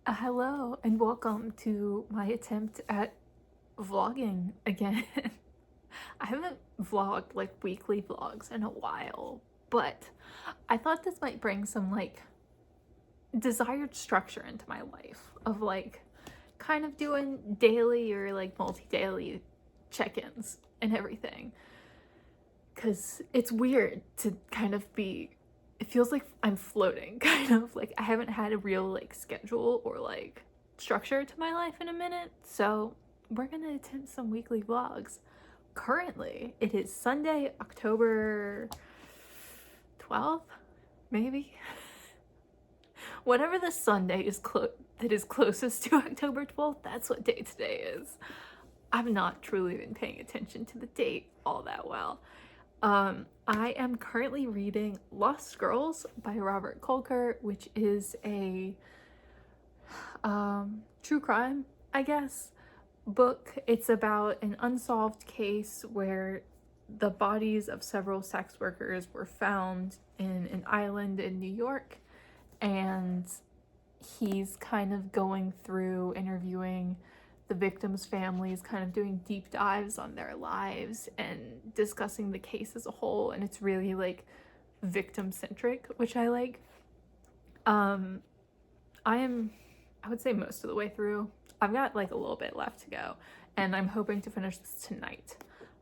Hello and welcome to my attempt at vlogging again. I haven't vlogged like weekly vlogs in a while, but I thought this might bring some like desired structure into my life of like kind of doing daily or like multi-daily check-ins and everything. Because it's weird to kind of be, it feels like I'm floating, kind of like I haven't had a real like schedule or like structure to my life in a minute. So we're gonna attempt some weekly vlogs. Currently, it is Sunday, October 12th, maybe. Whatever the Sunday is that is closest to October 12th, that's what day today is. I've not truly been paying attention to the date all that well. I am currently reading Lost Girls by Robert Kolker, which is a true crime, I guess, book. It's about an unsolved case where the bodies of several sex workers were found in an island in New York, and he's kind of going through interviewing the victims' families, kind of doing deep dives on their lives and discussing the case as a whole. And it's really like victim centric, which I like. I would say most of the way through. I've got like a little bit left to go, and I'm hoping to finish this tonight.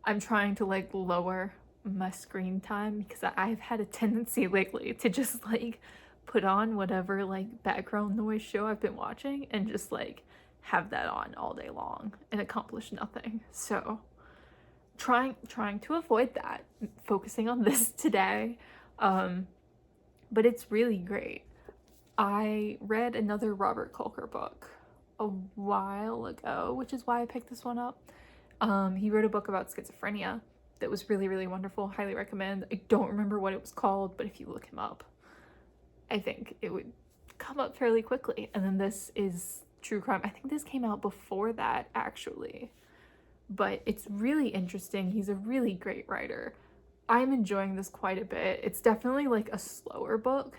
I'm trying to like lower my screen time because I've had a tendency lately to just like put on whatever like background noise show I've been watching and just like have that on all day long and accomplish nothing. So trying to avoid that, focusing on this today. But it's really great. I read another Robert Kolker book a while ago, which is why I picked this one up. He wrote a book about schizophrenia that was really, really wonderful. Highly recommend. I don't remember what it was called, but if you look him up, I think it would come up fairly quickly. And then this is true crime. I think this came out before that, actually. But it's really interesting. He's a really great writer. I'm enjoying this quite a bit. It's definitely like a slower book.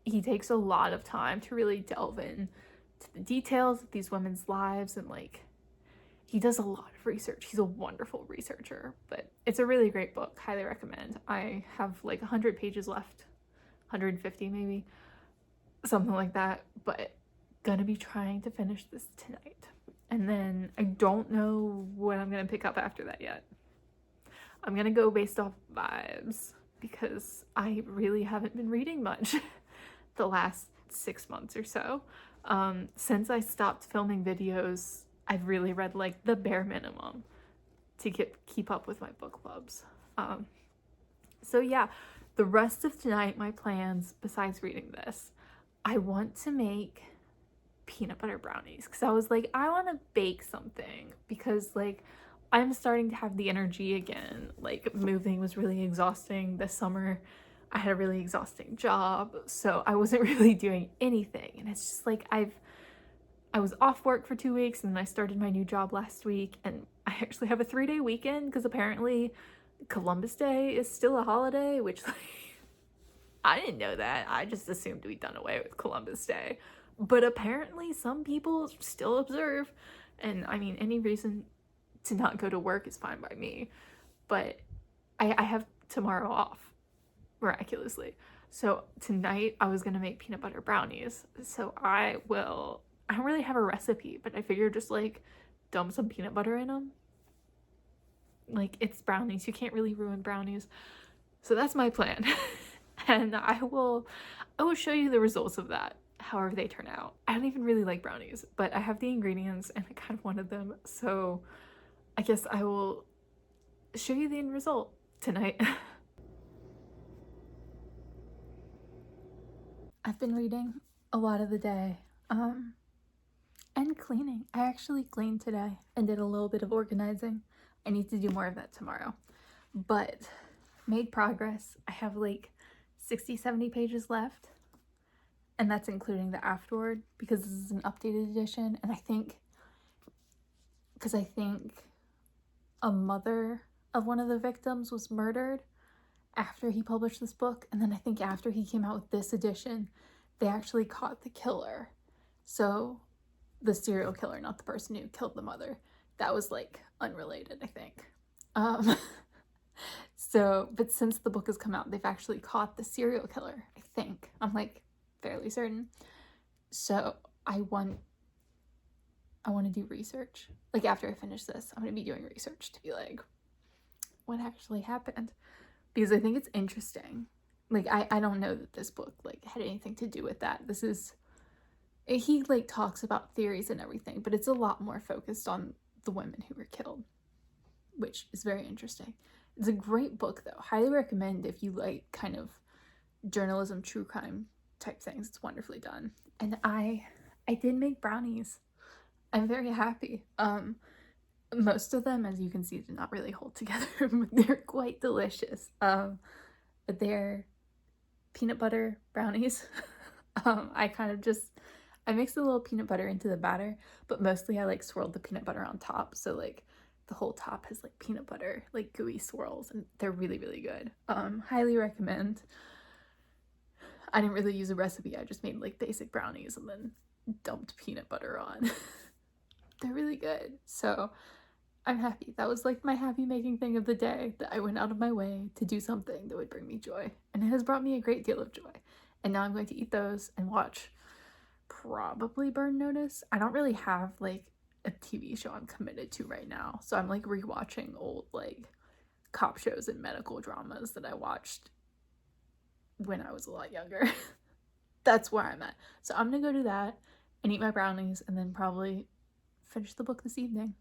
He takes a lot of time to really delve in to the details of these women's lives, and like he does a lot of research. He's a wonderful researcher, but it's a really great book. Highly recommend. I have like 100 pages left, 150 maybe, something like that, but gonna be trying to finish this tonight. And then I don't know what I'm gonna pick up after that yet. I'm gonna go based off vibes because I really haven't been reading much the last 6 months or so. Since I stopped filming videos, I've really read like the bare minimum to keep up with my book clubs. So yeah, the rest of tonight, my plans, besides reading this, I want to make peanut butter brownies because I was like, I want to bake something because like I'm starting to have the energy again. Like moving was really exhausting this summer. I had a really exhausting job, so I wasn't really doing anything. And it's just like I was off work for 2 weeks, and then I started my new job last week, and I actually have a 3-day weekend because apparently Columbus Day is still a holiday, which like I didn't know that. I just assumed we'd done away with Columbus Day. But apparently some people still observe, and I mean any reason to not go to work is fine by me. But I have tomorrow off, miraculously. So tonight I was gonna make peanut butter brownies. So I don't really have a recipe, but I figured just like dump some peanut butter in them. Like it's brownies, you can't really ruin brownies. So that's my plan. And I will show you the results of that, however they turn out. I don't even really like brownies, but I have the ingredients and I kind of wanted them. So I guess I will show you the end result tonight. I've been reading a lot of the day, and cleaning. I actually cleaned today and did a little bit of organizing. I need to do more of that tomorrow, but made progress. I have like 60-70 pages left, and that's including the afterword because this is an updated edition. And I think a mother of one of the victims was murdered after he published this book, and then I think after he came out with this edition they actually caught the killer. So the serial killer, not the person who killed the mother. That was like unrelated, I think. Um, so, but since the book has come out, they've actually caught the serial killer, I think. I'm like fairly certain. So I want to do research. Like after I finish this, I'm going to be doing research to be like, what actually happened? Because I think it's interesting. Like I don't know that this book like had anything to do with that. This is, he like talks about theories and everything, but it's a lot more focused on the women who were killed, which is very interesting. It's a great book though. Highly recommend if you like kind of journalism, true crime type things. It's wonderfully done. And I did make brownies. I'm very happy. Most of them, as you can see, did not really hold together, but they're quite delicious. They're peanut butter brownies. I mixed a little peanut butter into the batter, but mostly I like swirled the peanut butter on top, so like the whole top has like peanut butter, like gooey swirls, and they're really, really good. Highly recommend. I didn't really use a recipe, I just made like basic brownies and then dumped peanut butter on. They're really good, so I'm happy. That was like my happy making thing of the day, that I went out of my way to do something that would bring me joy, and it has brought me a great deal of joy. And now I'm going to eat those and watch probably Burn Notice. I don't really have like a TV show I'm committed to right now, so I'm like rewatching old like cop shows and medical dramas that I watched when I was a lot younger. That's where I'm at. So I'm gonna go do that and eat my brownies and then probably finish the book this evening.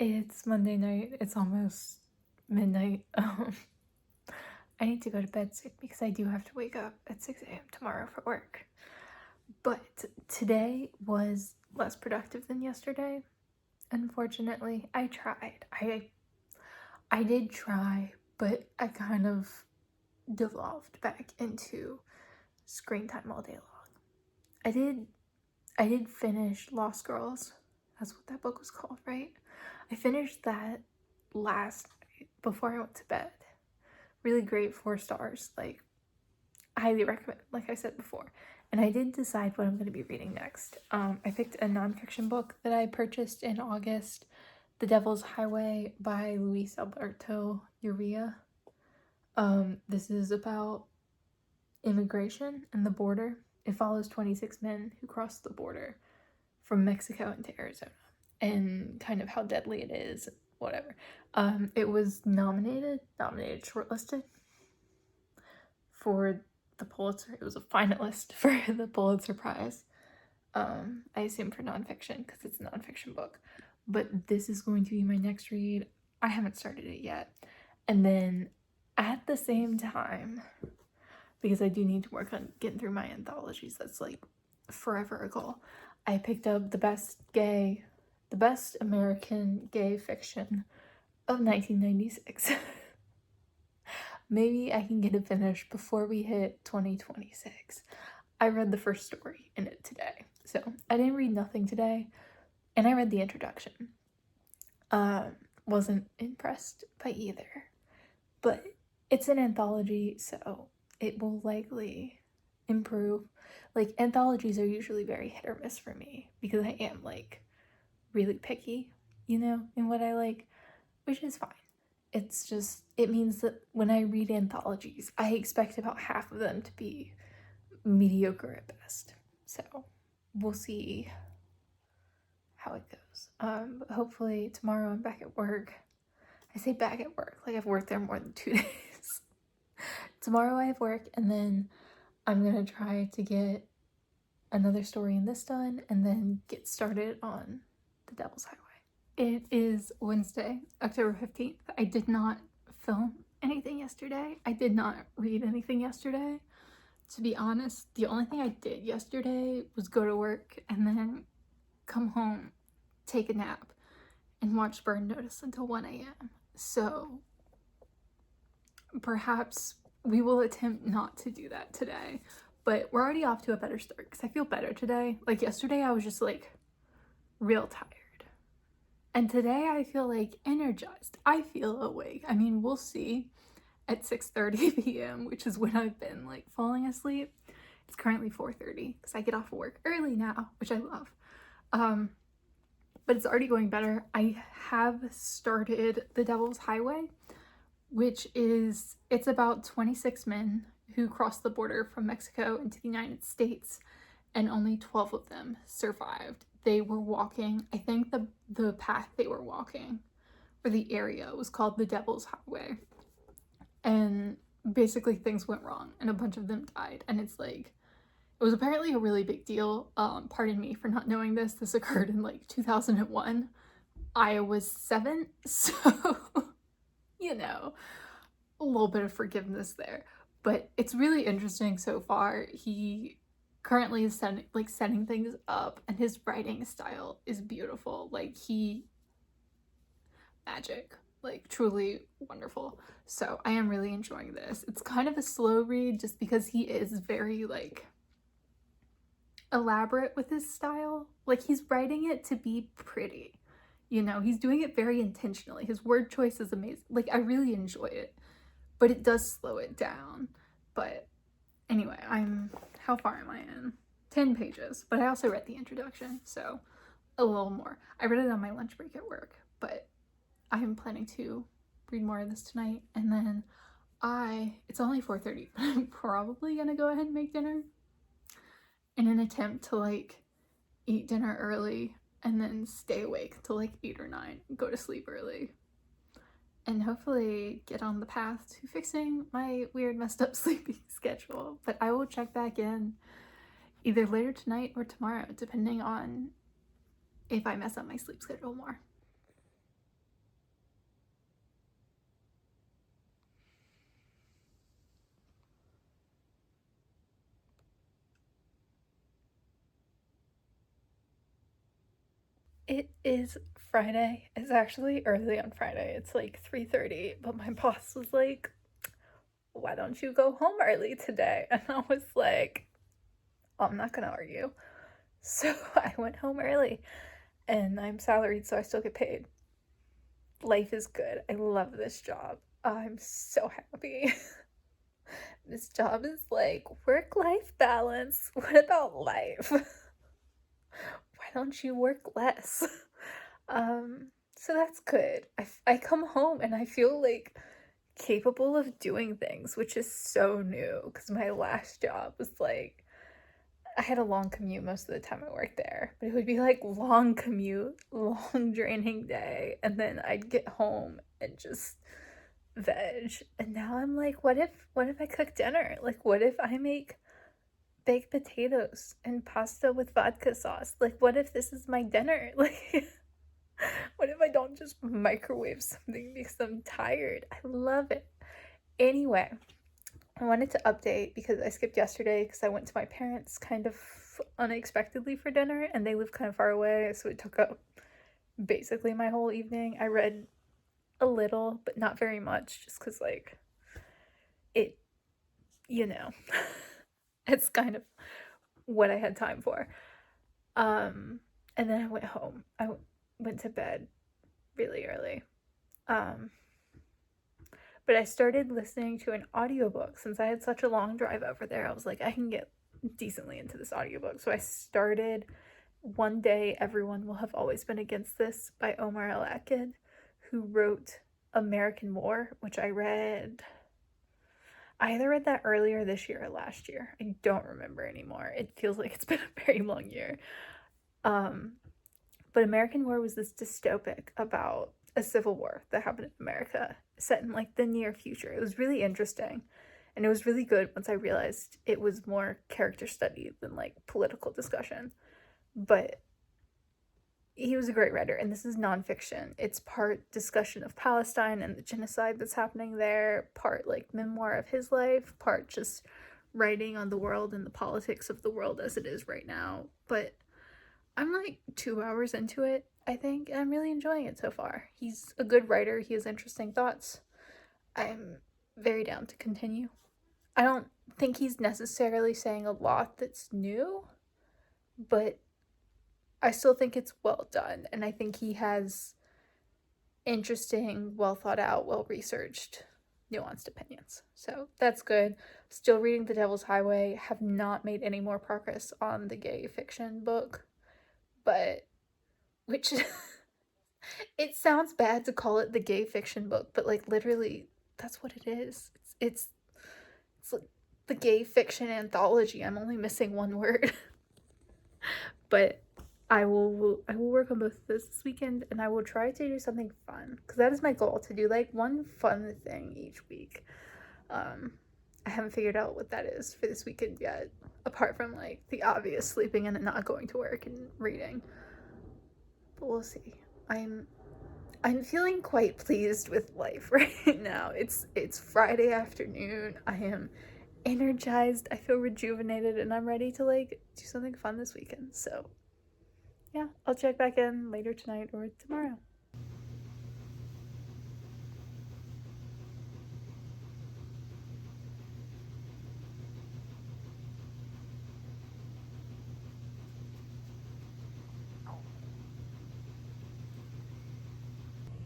It's Monday night. It's almost midnight. I need to go to bed soon because I do have to wake up at 6 a.m. tomorrow for work. But today was less productive than yesterday. Unfortunately, I tried. I did try, but I kind of devolved back into screen time all day long. I did finish Lost Girls. That's what that book was called, right? I finished that last night before I went to bed. Really great, 4 stars. Like, highly recommend, like I said before. And I did decide what I'm going to be reading next. I picked a nonfiction book that I purchased in August, The Devil's Highway by Alberto Urrea. This is about immigration and the border. It follows 26 men who cross the border from Mexico into Arizona and kind of how deadly it is, whatever. It was nominated, shortlisted for the Pulitzer. It was a finalist for the Pulitzer Prize. I assume for nonfiction because it's a nonfiction book. But this is going to be my next read. I haven't started it yet. And then at the same time, because I do need to work on getting through my anthologies, that's like forever a goal, I picked up the best American gay fiction of 1996. Maybe I can get it finished before we hit 2026. I read the first story in it today. So I didn't read nothing today, and I read the introduction. Wasn't impressed by either, but it's an anthology, so it will likely improve. Like, anthologies are usually very hit or miss for me because I am like really picky, in what I like, which is fine. It's just, it means that when I read anthologies, I expect about half of them to be mediocre at best. So we'll see how it goes. But hopefully tomorrow I'm back at work. I say back at work, like I've worked there more than 2 days. Tomorrow I have work, and then I'm gonna try to get another story in this done and then get started on The Devil's Highway. It is Wednesday, October 15th. I did not film anything yesterday. I did not read anything yesterday. To be honest, the only thing I did yesterday was go to work and then come home, take a nap, and watch Burn Notice until 1 a.m. So perhaps we will attempt not to do that today, but we're already off to a better start because I feel better today. Like yesterday I was just like real tired. And today I feel like energized. I feel awake. I mean, we'll see at 6:30 p.m., which is when I've been like falling asleep. It's currently 4:30 because I get off of work early now, which I love. But it's already going better. I have started The Devil's Highway, which is, it's about 26 men who crossed the border from Mexico into the United States, and only 12 of them survived. They were walking, I think the path they were walking, or the area, was called the Devil's Highway. And basically things went wrong and a bunch of them died. And it's like, it was apparently a really big deal. Pardon me for not knowing this. This occurred in like 2001. I was 7, so you know, a little bit of forgiveness there. But it's really interesting so far. He currently is setting things up, and his writing style is beautiful. Like, magic, like truly wonderful. So I am really enjoying this. It's kind of a slow read just because he is very like elaborate with his style. Like, he's writing it to be pretty, you know, he's doing it very intentionally. His word choice is amazing. Like, I really enjoy it, but it does slow it down. But anyway, how far am I in? 10 pages, but I also read the introduction, so a little more. I read it on my lunch break at work, but I am planning to read more of this tonight. And then it's only 4:30, but I'm probably gonna go ahead and make dinner in an attempt to like eat dinner early and then stay awake till like 8 or 9, go to sleep early, and hopefully get on the path to fixing my weird messed up sleeping schedule. But I will check back in either later tonight or tomorrow, depending on if I mess up my sleep schedule more. It is Friday. It's actually early on Friday. It's like 3:30, but my boss was like, "Why don't you go home early today?" And I was like, I'm not gonna argue. So I went home early, and I'm salaried, so I still get paid. Life is good. I love this job. I'm so happy. This job is like work-life balance. What about life? Why don't you work less? So that's good. I come home and I feel like capable of doing things, which is so new because my last job was like, I had a long commute most of the time I worked there, but it would be like long commute, long draining day, and then I'd get home and just veg. And now I'm like, what if I cook dinner? Like, what if I make baked potatoes and pasta with vodka sauce? Like, what if this is my dinner? Like, what if I don't just microwave something because I'm tired? I love it. Anyway, I wanted to update because I skipped yesterday because I went to my parents kind of unexpectedly for dinner, and they live kind of far away, so it took up basically my whole evening. I read a little, but not very much, just because, like, it, you know, it's kind of what I had time for. And then I went home. I went to bed really early. But I started listening to an audiobook since I had such a long drive over there. I was like, I can get decently into this audiobook. So I started One Day Everyone Will Have Always Been Against This by Omar Akkad, who wrote American War, which I read. I either read that earlier this year or last year. I don't remember anymore. It feels like it's been a very long year. But American War was this dystopic about a civil war that happened in America, set in like the near future. It was really interesting, and it was really good once I realized it was more character study than like political discussion. But he was a great writer, and this is nonfiction. It's part discussion of Palestine and the genocide that's happening there, part like memoir of his life, part just writing on the world and the politics of the world as it is right now. But I'm like 2 hours into it, I think, and I'm really enjoying it so far. He's a good writer. He has interesting thoughts. I'm very down to continue. I don't think he's necessarily saying a lot that's new, but I still think it's well done, and I think he has interesting, well thought out, well researched, nuanced opinions. So that's good. Still reading The Devil's Highway. Have not made any more progress on the gay fiction book, but which it sounds bad to call it the gay fiction book, but like literally that's what it is. It's like the gay fiction anthology. I'm only missing one word. But I will work on both of those this weekend, and I will try to do something fun, because that is my goal, to do like one fun thing each week. I haven't figured out what that is for this weekend yet, apart from like the obvious sleeping and not going to work and reading. But we'll see. I'm feeling quite pleased with life right now. It's Friday afternoon. I am energized, I feel rejuvenated, and I'm ready to like do something fun this weekend. So yeah, I'll check back in later tonight or tomorrow.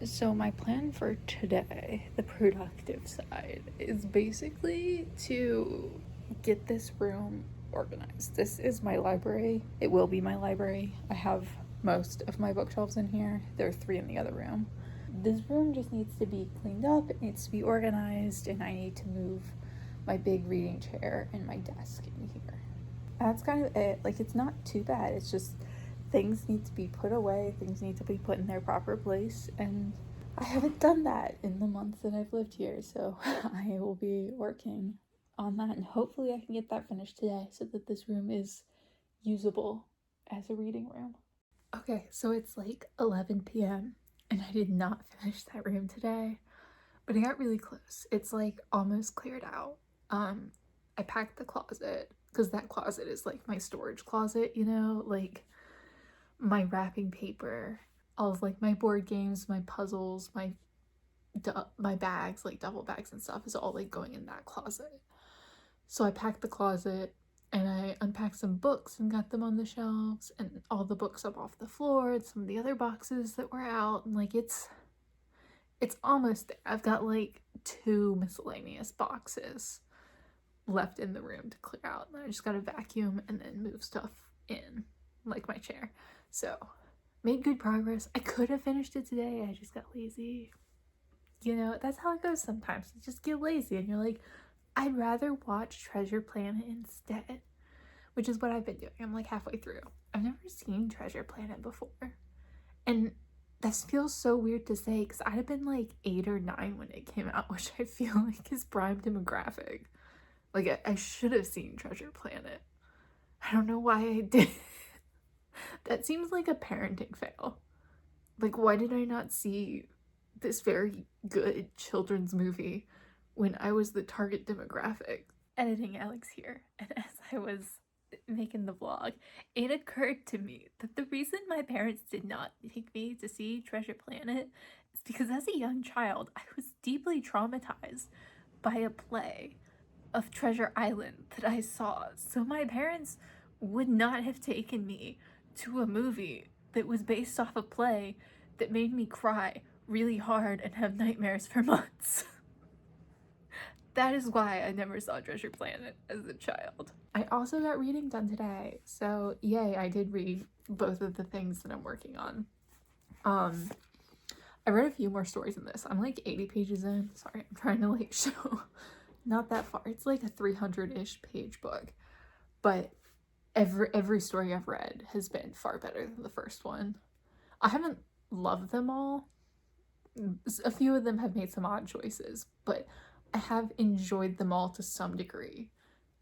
So my plan for today, the productive side, is basically to get this room organized. This is my library. It will be my library. I have most of my bookshelves in here. There are 3 in the other room. This room just needs to be cleaned up, it needs to be organized, and I need to move my big reading chair and my desk in here. That's kind of it. Like, it's not too bad. It's just things need to be put away, things need to be put in their proper place, and I haven't done that in the months that I've lived here, so I will be working on that, and hopefully I can get that finished today so that this room is usable as a reading room. Okay, so it's like 11 p.m. and I did not finish that room today, but I got really close. It's like almost cleared out. I packed the closet, because that closet is like my storage closet, you know, like my wrapping paper, all of like my board games, my puzzles, my bags, like duffel bags and stuff, is all like going in that closet. So I packed the closet and I unpacked some books and got them on the shelves, and all the books up off the floor, and some of the other boxes that were out, and like it's almost there. I've got like 2 miscellaneous boxes left in the room to clear out, and I just gotta vacuum and then move stuff in, like my chair. So made good progress. I could have finished it today, I just got lazy. You know, that's how it goes sometimes. You just get lazy and you're like, I'd rather watch Treasure Planet instead, which is what I've been doing. I'm like halfway through. I've never seen Treasure Planet before, and this feels so weird to say because I'd have been like 8 or 9 when it came out, which I feel like is prime demographic. Like, I should have seen Treasure Planet. I don't know why I did. That seems like a parenting fail. Like, why did I not see this very good children's movie when I was the target demographic? Editing Alex here, and as I was making the vlog, it occurred to me that the reason my parents did not take me to see Treasure Planet is because as a young child, I was deeply traumatized by a play of Treasure Island that I saw. So my parents would not have taken me to a movie that was based off a play that made me cry really hard and have nightmares for months. That is why I never saw Treasure Planet as a child. I also got reading done today, so yay, I did read both of the things that I'm working on. I read a few more stories in this. I'm like 80 pages in. Sorry, I'm trying to like show. Not that far. It's like a 300-ish page book, but every story I've read has been far better than the first one. I haven't loved them all. A few of them have made some odd choices, but I have enjoyed them all to some degree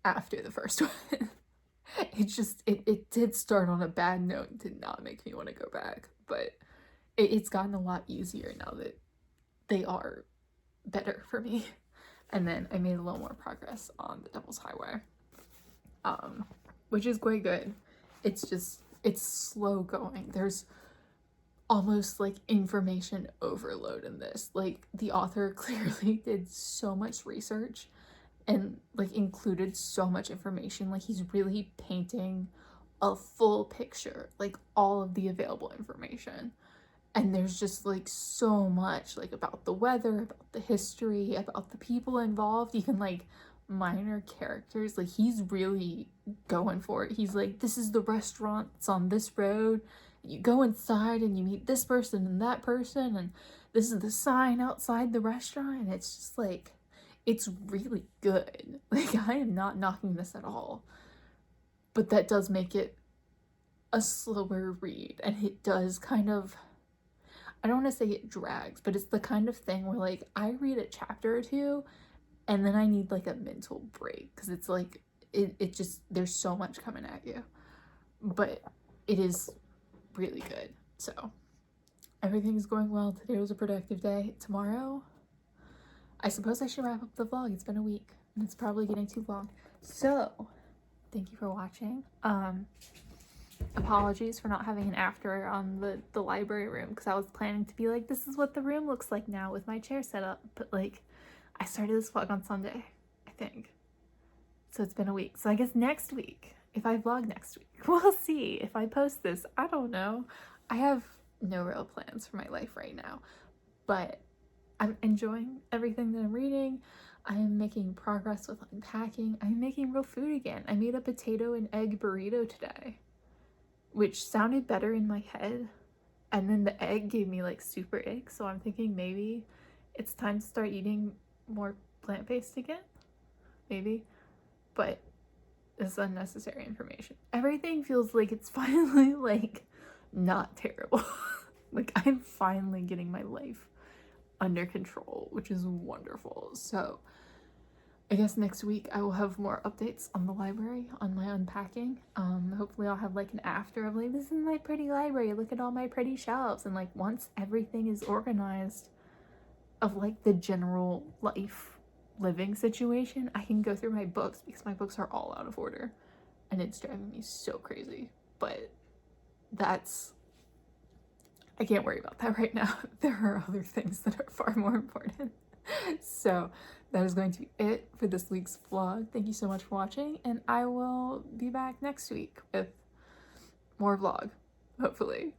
after the first one. It did start on a bad note and did not make me want to go back, but it's gotten a lot easier now that they are better for me. And then I made a little more progress on The Devil's Highway, which is quite good. It's slow going. There's almost like information overload in this. Like, the author clearly did so much research and like included so much information. Like, he's really painting a full picture, like all of the available information. And there's just like so much like about the weather, about the history, about the people involved, even like minor characters. Like he's really going for it. He's like, this is the restaurant that's on this road. You go inside and you meet this person and that person, and this is the sign outside the restaurant. And it's just like, it's really good. Like I am not knocking this at all, but that does make it a slower read, and it does kind of, I don't want to say it drags, but it's the kind of thing where like I read a chapter or two and then I need like a mental break, because it's like it just, there's so much coming at you. But it is really good. So everything's going well. Today was a productive day. Tomorrow, I suppose I should wrap up the vlog. It's been a week and it's probably getting too long. So thank you for watching. Apologies for not having an after on the library room, because I was planning to be like, this is what the room looks like now with my chair set up, but like I started this vlog on Sunday, I think, so it's been a week. So I guess next week, if I vlog next week, we'll see. If I post this, I don't know. I have no real plans for my life right now, but I'm enjoying everything that I'm reading. I am making progress with unpacking. I'm making real food again. I made a potato and egg burrito today, which sounded better in my head, and then the egg gave me like super ick, so I'm thinking maybe it's time to start eating more plant-based again, maybe, but it's unnecessary information. Everything feels like it's finally like not terrible. Like I'm finally getting my life under control, which is wonderful. So I guess next week I will have more updates on the library, on my unpacking. Hopefully I'll have like an after of like, this is my pretty library, look at all my pretty shelves. And like once everything is organized of like the general life living situation, I can go through my books, because my books are all out of order and it's driving me so crazy. But that's, I can't worry about that right now. There are other things that are far more important. So that is going to be it for this week's vlog. Thank you so much for watching, and I will be back next week with more vlog, hopefully.